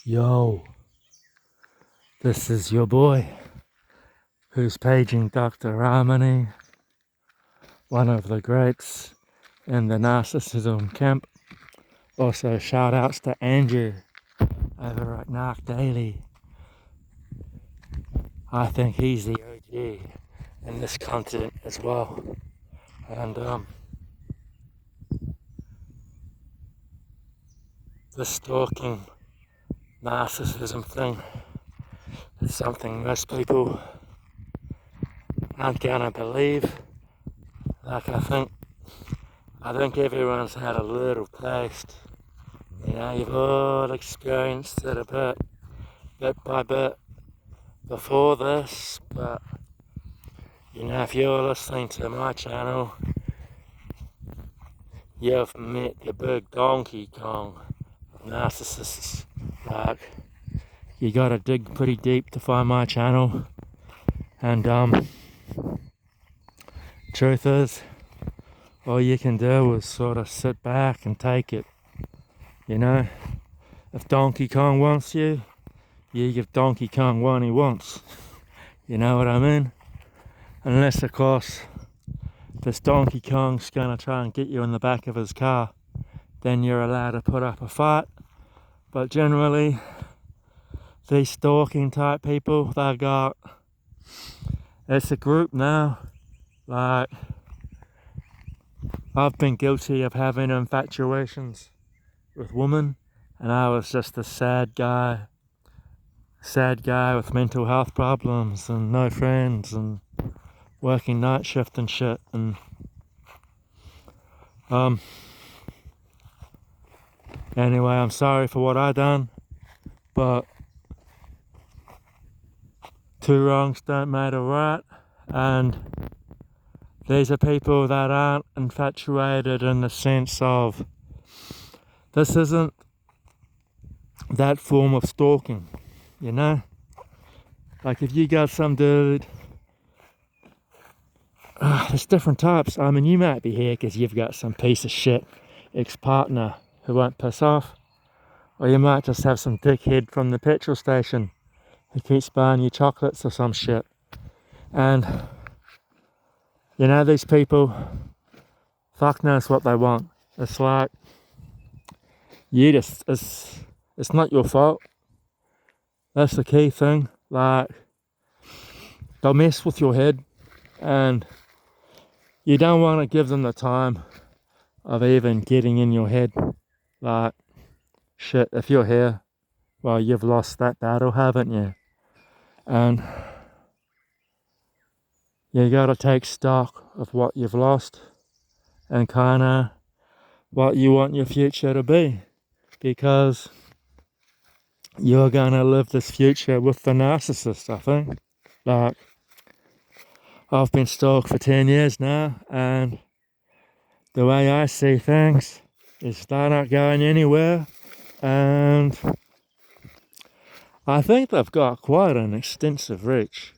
Yo, this is your boy who's paging Dr. Ramani, one of the greats in the narcissism camp. Also, shout outs to Andrew over at Narc Daily. I think he's the OG in this content as well. And the stalking narcissism thing is something most people aren't gonna believe. I think everyone's had a little taste. You know, you've all experienced it a bit by bit before this, but you know, if you're listening to my channel, you've met the big Donkey Kong narcissists. Like, you gotta dig pretty deep to find my channel, and truth is, all you can do is sort of sit back and take it. You know, if Donkey Kong wants you, you give Donkey Kong what he wants. You know what I mean? Unless, of course, this Donkey Kong's gonna try and get you in the back of his car, then you're allowed to put up a fight. But generally, these stalking type people, it's a group now. Like, I've been guilty of having infatuations with women, and I was just a sad guy with mental health problems and no friends and working night shift and shit. And anyway, I'm sorry for what I done, but two wrongs don't make a right, and these are people that aren't infatuated in the sense of this isn't that form of stalking, you know? Like, if you got some dude, there's different types. I mean, you might be here because you've got some piece of shit ex-partner who won't piss off, or you might just have some dickhead from the petrol station who keeps buying you chocolates or some shit. And you know, these people, fuck knows what they want. It's like, it's not your fault. That's the key thing. Like, they'll mess with your head, and you don't want to give them the time of even getting in your head. Like, shit, if you're here, well, you've lost that battle, haven't you? And you gotta take stock of what you've lost and kinda what you want your future to be, because you're gonna live this future with the narcissist, I think. Like, I've been stalked for 10 years now, and the way I see things is they're not going anywhere, and I think they've got quite an extensive reach.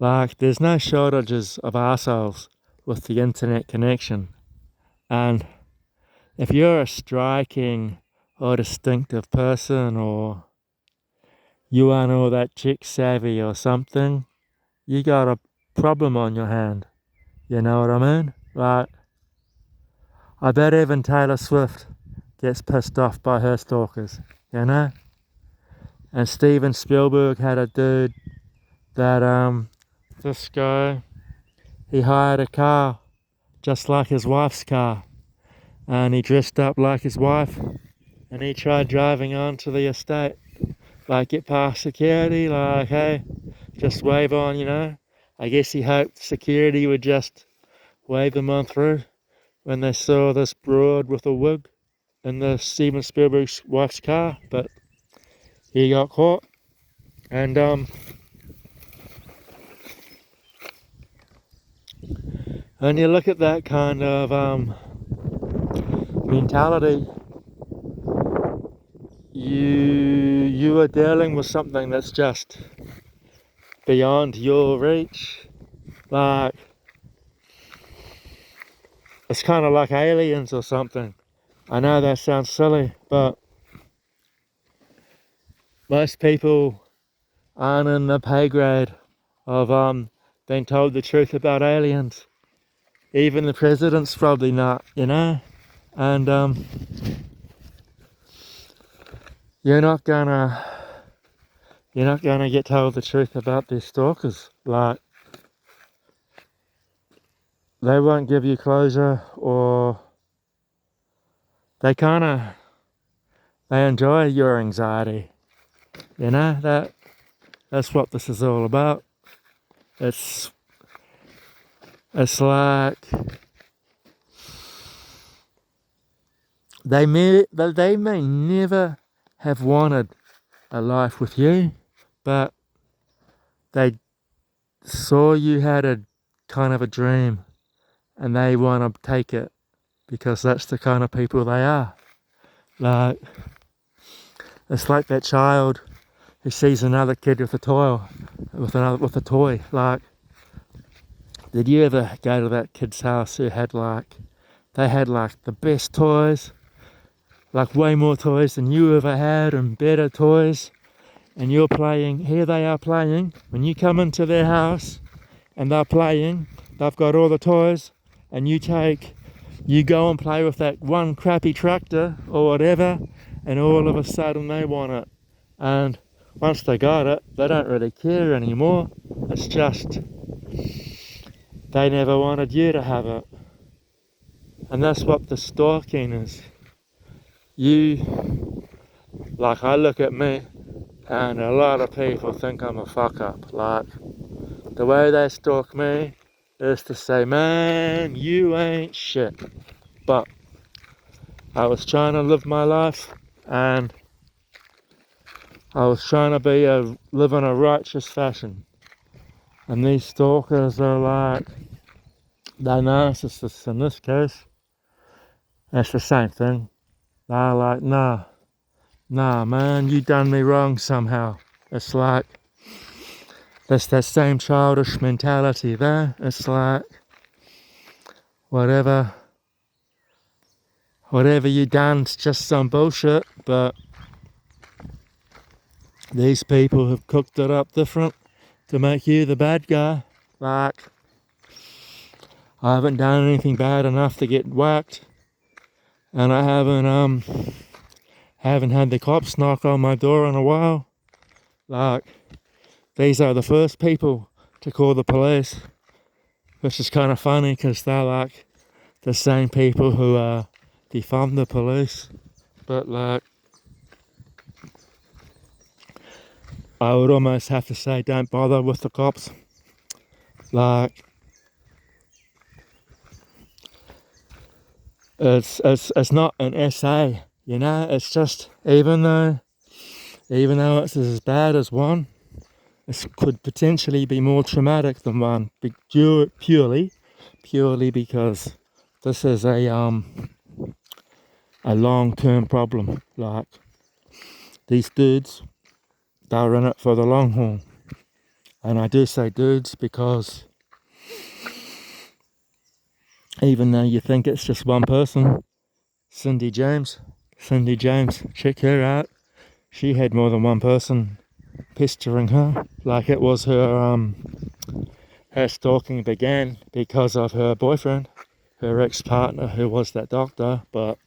Like, there's no shortages of arseholes with the internet connection, and if you're a striking or distinctive person, or you aren't all that chick savvy or something, you got a problem on your hand. You know what I mean? Like, I bet even Taylor Swift gets pissed off by her stalkers, you know? And Steven Spielberg had a dude that, this guy, he hired a car just like his wife's car, and he dressed up like his wife, and he tried driving onto the estate. Like, get past security, like, hey, just wave on, you know? I guess he hoped security would just wave him on through when they saw this broad with a wig in the Steven Spielberg's wife's car, but he got caught. And when you look at that kind of mentality, you are dealing with something that's just beyond your reach. Like, it's kind of like aliens or something. I know that sounds silly, but most people aren't in the pay grade of being told the truth about aliens. Even the president's probably not, you know? And you're not gonna get told the truth about these stalkers. Like, they won't give you closure, or they enjoy your anxiety. You know, that's what this is all about. It's like they may never have wanted a life with you, but they saw you had a kind of a dream, and they want to take it because that's the kind of people they are. Like, it's like that child who sees another kid with a toy, Like, did you ever go to that kid's house who had they had the best toys, like way more toys than you ever had, and better toys, and you're playing, here they are playing, when you come into their house and they're playing, they've got all the toys, and you go and play with that one crappy tractor or whatever, and all of a sudden they want it. And once they got it, they don't really care anymore. It's just they never wanted you to have it. And that's what the stalking is. I look at me, and a lot of people think I'm a fuck up. Like, the way they stalk me is to say, man, you ain't shit. But I was trying to live my life, and I was trying to live in a righteous fashion. And these stalkers are they're narcissists in this case. It's the same thing. They're like, nah, man, you done me wrong somehow. It's like, there's that same childish mentality there. It's like, whatever you done's just some bullshit, but these people have cooked it up different to make you the bad guy. Like, I haven't done anything bad enough to get whacked, and I haven't had the cops knock on my door in a while. Like, these are the first people to call the police, which is kind of funny because they're like the same people who defund the police. But like, I would almost have to say, don't bother with the cops. Like, it's not an essay, you know. It's just, even though it's as bad as one, this could potentially be more traumatic than one, purely because this is a long-term problem. Like, these dudes, they're in it for the long haul. And I do say dudes because even though you think it's just one person, Cindy James, check her out. She had more than one person pestering her. Like, it was her stalking began because of her boyfriend, her ex-partner, who was that doctor, but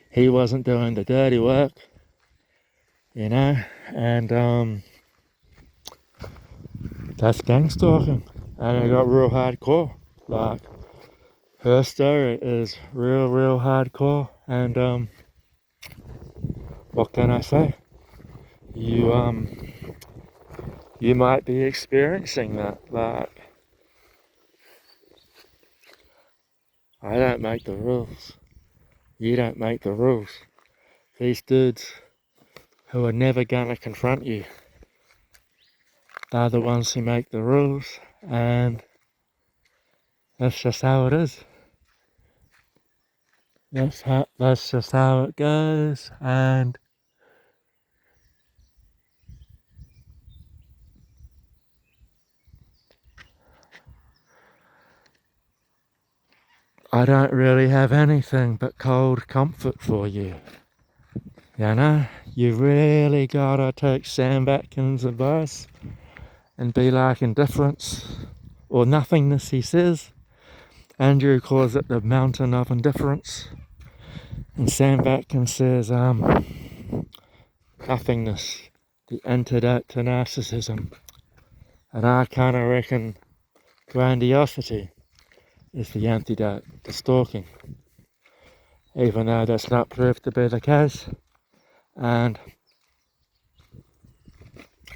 he wasn't doing the dirty work, you know. And that's gang stalking, and it got real hardcore. Like, her story is real hardcore, and what can I say? You might be experiencing that. Like, I don't make the rules. You don't make the rules. These dudes who are never gonna confront you, they're the ones who make the rules, and that's just how it is. That's just how it goes, and I don't really have anything but cold comfort for you. You know, you really gotta take Sam Atkins' advice and be like indifference or nothingness, he says. Andrew calls it the mountain of indifference. And Sam Atkins says nothingness, the antidote to narcissism. And I kind of reckon grandiosity is the antidote to stalking, even though that's not proved to be the case.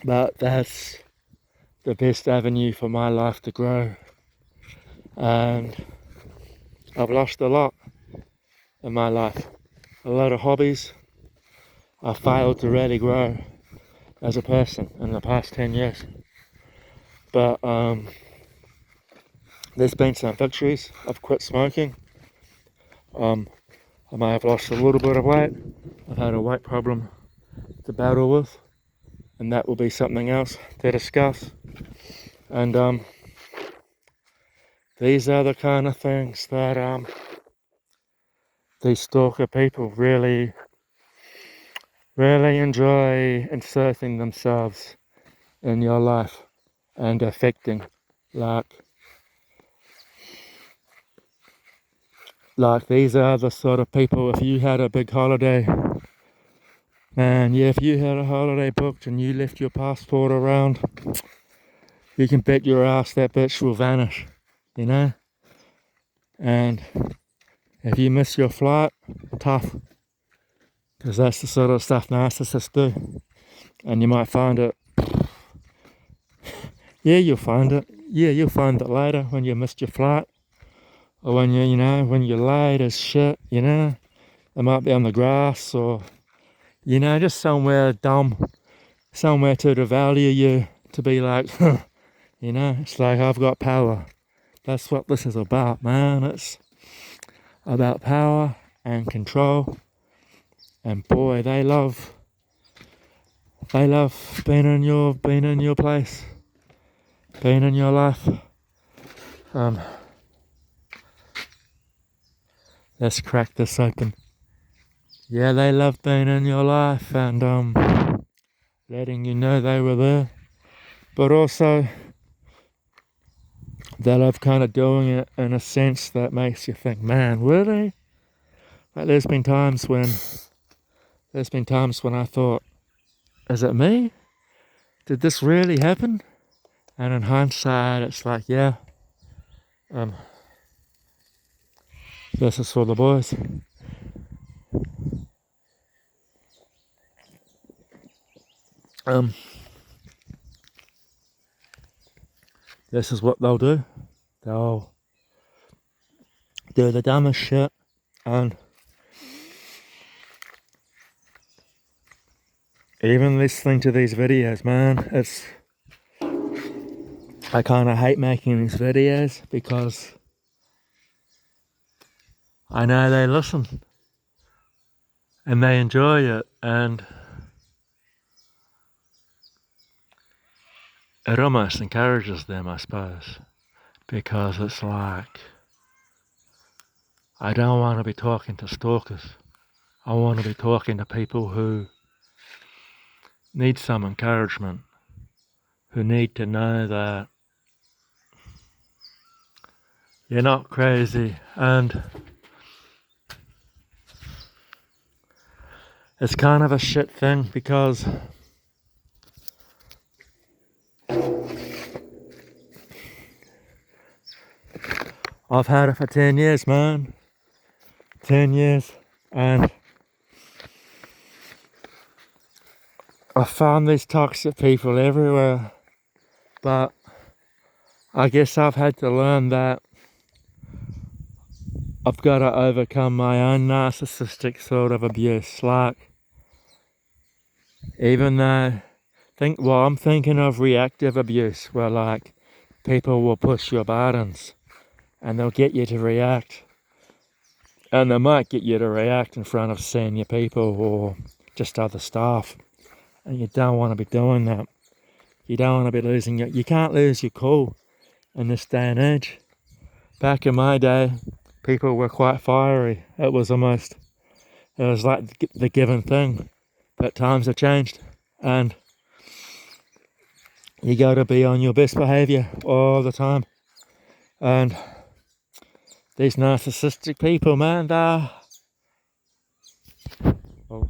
But that's the best avenue for my life to grow. And I've lost a lot in my life, a lot of hobbies. I failed to really grow as a person in the past 10 years. But there's been some victories. I've quit smoking. I may have lost a little bit of weight. I've had a weight problem to battle with, and that will be something else to discuss. And these are the kind of things that these stalker people really enjoy inserting themselves in your life and affecting. Like these are the sort of people, if you had a big holiday, and yeah, if you had a holiday booked and you left your passport around, you can bet your ass that bitch will vanish, you know? And if you miss your flight, tough, because that's the sort of stuff narcissists do. And you might find it, you'll find it later when you missed your flight, or when when you're late as shit, it might be on the grass, or, just somewhere dumb, somewhere to devalue you, to be like, it's like, I've got power. That's what this is about, man. It's about power and control. And boy, they love being in your place, being in your life. Let's crack this open. Yeah, they love being in your life and letting you know they were there. But also, they love kind of doing it in a sense that makes you think, man, were they? Like there's been times when I thought, is it me? Did this really happen? And in hindsight, it's like, yeah, this is for the boys. This is what they'll do. They'll do the dumbest shit, and even listening to these videos, man, I kind of hate making these videos because I know they listen and they enjoy it, and it almost encourages them, I suppose, because it's like, I don't want to be talking to stalkers. I want to be talking to people who need some encouragement, who need to know that you're not crazy. And it's kind of a shit thing because I've had it for 10 years, man. 10 years. And I found these toxic people everywhere. But I guess I've had to learn that I've got to overcome my own narcissistic sort of abuse. Like, even though, I'm thinking of reactive abuse, where like people will push your buttons and they'll get you to react. And they might get you to react in front of senior people or just other staff. And you don't want to be doing that. You don't want to be you can't lose your cool in this day and age. Back in my day, people were quite fiery. It was like the given thing. But times have changed, and you gotta be on your best behaviour all the time. And these narcissistic people, man, they're... Oh.